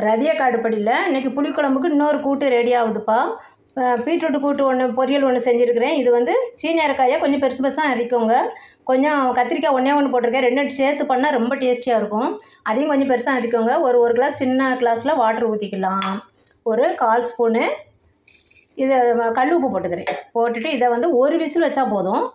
ரதியக்காடு படியில் இன்றைக்கி புளிக்குழம்புக்கு இன்னொரு கூட்டு ரெடி ஆகுதுப்பா. பீட்ரூட்டு கூட்டு பொரியல் ஒன்று செஞ்சுருக்கிறேன். இது வந்து சீனி அரைக்காயை கொஞ்சம் பெருசு பெருசாக அரைக்கோங்க. கொஞ்சம் கத்திரிக்காய் ஒன்று போட்டிருக்கேன். 2 சேர்த்து பண்ணால் ரொம்ப டேஸ்டியாக இருக்கும். அதையும் கொஞ்சம் பெருசாக அரைக்கோங்க. ஒரு கிளாஸ் சின்ன கிளாஸில் வாட்டர் ஊற்றிக்கலாம். ஒரு 1/4 ஸ்பூனு இதை கல் உப்பு போட்டுக்கிறேன். போட்டுட்டு இதை வந்து ஒரு விசில் வச்சா போதும்.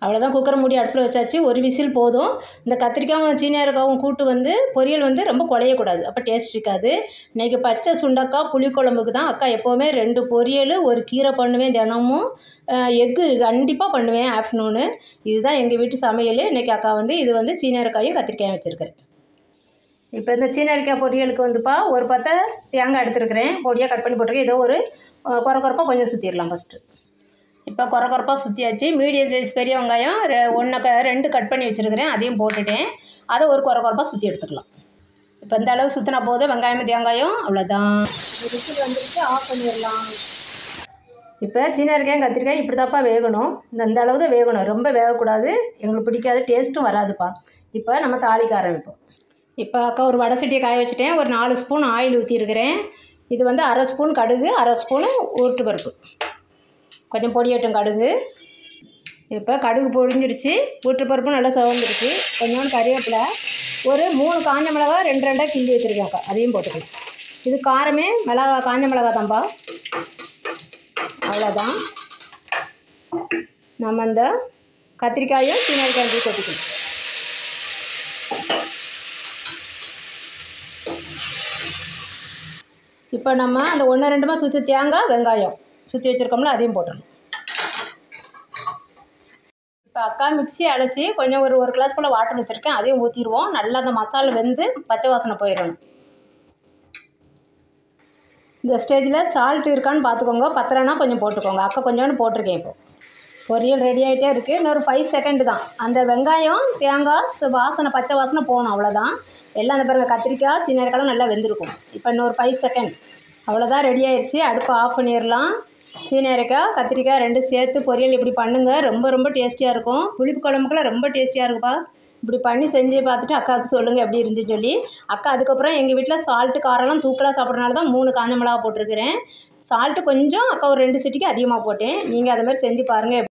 அவ்வளோதான். குக்கரை மூடி அடுப்பில் வச்சாச்சு. ஒரு விசில் போதும். இந்த கத்திரிக்காயும் சீனி அரைக்காயும் கூட்டு வந்து பொரியல் வந்து ரொம்ப குழையக்கூடாது, அப்போ டேஸ்ட் இருக்காது. இன்றைக்கி பச்சை சுண்டக்காய் புளிக்குழம்புக்கு தான் அக்கா எப்போவுமே 2 பொரியல் ஒரு கீரை பண்ணுவேன். தினமும் எக்கு கண்டிப்பாக பண்ணுவேன் ஆஃப்டர்நூனு. இதுதான் எங்கள் வீட்டு சமையல். இன்றைக்கி அக்கா வந்து இது வந்து சீனி அரைக்காயும் கத்திரிக்காயும் வச்சுருக்கிறேன். இப்போ இந்த சீனி அரைக்காய் பொரியலுக்கு வந்துப்பா ஒரு பத்தை தேங்காய் எடுத்துருக்கிறேன். பொடியாக கட் பண்ணி போட்டிருக்கேன். ஏதோ ஒரு குறப்பாக கொஞ்சம் சுற்றிடலாம் ஃபஸ்ட்டு. இப்போ குறப்பாக சுற்றியாச்சு. மீடியம் சைஸ் பெரிய வெங்காயம் 2 கட் பண்ணி வச்சுருக்கிறேன். அதையும் போட்டுட்டேன். அதை ஒரு குறப்பாக சுற்றி எடுத்துக்கலாம். இப்போ இந்த அளவு சுற்றினா போதும். வெங்காயம் தேங்காயம் அவ்வளோதான். விசில் வந்துட்டு ஆஃப் பண்ணிடலாம். இப்போ சீனி அரைக்காயும் கத்திரிக்காய் இப்படி தான்ப்பா வேகணும். இந்த அளவு தான் வேகணும். ரொம்ப வேகக்கூடாது, எங்களுக்கு பிடிக்காது, டேஸ்ட்டும் வராதுப்பா. இப்போ நம்ம தாளிக்க ஆரம்பிப்போம். இப்போ அக்கா ஒரு வடை சட்டியை காய வச்சுட்டேன். ஒரு 4 ஸ்பூன் ஆயில் ஊற்றிருக்கிறேன். இது வந்து 1/2 ஸ்பூன் கடுகு, 1/2 ஸ்பூனு உருட்டு பருப்பு, கொஞ்சம் பொடியட்டும் கடுகு. இப்போ கடுகு பொழிஞ்சிருச்சு. உருட்டு பருப்பும் நல்லா சிவந்துருச்சு. கொஞ்சோண்டு கறிவேப்பிலை, ஒரு 3 காஞ்ச மிளகா 2 கிள்ளி வச்சுருக்கேன் அக்கா, அதையும் போட்டுக்கலாம். இது காரமே காஞ்ச மிளகா தான்ப்பா. அவ்வளோதான். நம்ம இந்த கத்திரிக்காயும் சீனி அரைக்காயும் கொட்டிக்கணும். இப்போ நம்ம அந்த 1-2 சுற்றி தேங்காய் வெங்காயம் சுற்றி வச்சுருக்கோம்ல, அதையும் போட்டுடணும். இப்போ அக்கா மிக்ஸி அலசி கொஞ்சம் ஒரு கிளாஸ் போல் வாட்டர் வச்சுருக்கேன். அதையும் ஊற்றிடுவோம். நல்லா அந்த மசாலா வெந்து பச்சை வாசனை போயிடணும். இந்த ஸ்டேஜில் சால்ட் இருக்கான்னு பார்த்துக்கோங்க. பத்தலைன்னா கொஞ்சம் போட்டுக்கோங்க. அக்கா கொஞ்சோண்டு போட்டிருக்கேன். இப்போ பொரியல் ரெடி ஆகிட்டே இருக்குது. இன்னொரு 5 செகண்ட் தான். அந்த வெங்காயம் தேங்காய் வாசனை பச்சை வாசனை போகணும். அவ்வளோதான். எல்லாம் அந்த பிறகு கத்திரிக்காய் சீனி அரைக்காயும் நல்லா வெந்திருக்கும். இப்போ இன்னொரு 5 செகண்ட். அவ்வளோதான், ரெடி ஆயிடுச்சு. அடுப்பை ஆஃப் பண்ணிடலாம். சீனி அரைக்காய் கத்திரிக்காய் 2 சேர்த்து பொரியல் இப்படி பண்ணுங்கள். ரொம்ப டேஸ்டியாக இருக்கும். புளிப்பு குழம்புக்குலாம் ரொம்ப டேஸ்டியாக இருக்குப்பா. இப்படி பண்ணி செஞ்சு பார்த்துட்டு அக்காவுக்கு சொல்லுங்கள் எப்படி இருந்துச்சு சொல்லி. அக்கா அதுக்கப்புறம் எங்கள் வீட்டில் சால்ட்டு காரெல்லாம் தூக்கலாக சாப்பிட்றதுனால தான் 3 காஞ்ச மிளகா போட்டிருக்கிறேன். சால்ட்டு கொஞ்சம் அக்கா ஒரு 2 சிட்டிக்கு அதிகமாக போட்டேன். நீங்கள் அதை மாதிரி செஞ்சு பாருங்கள்.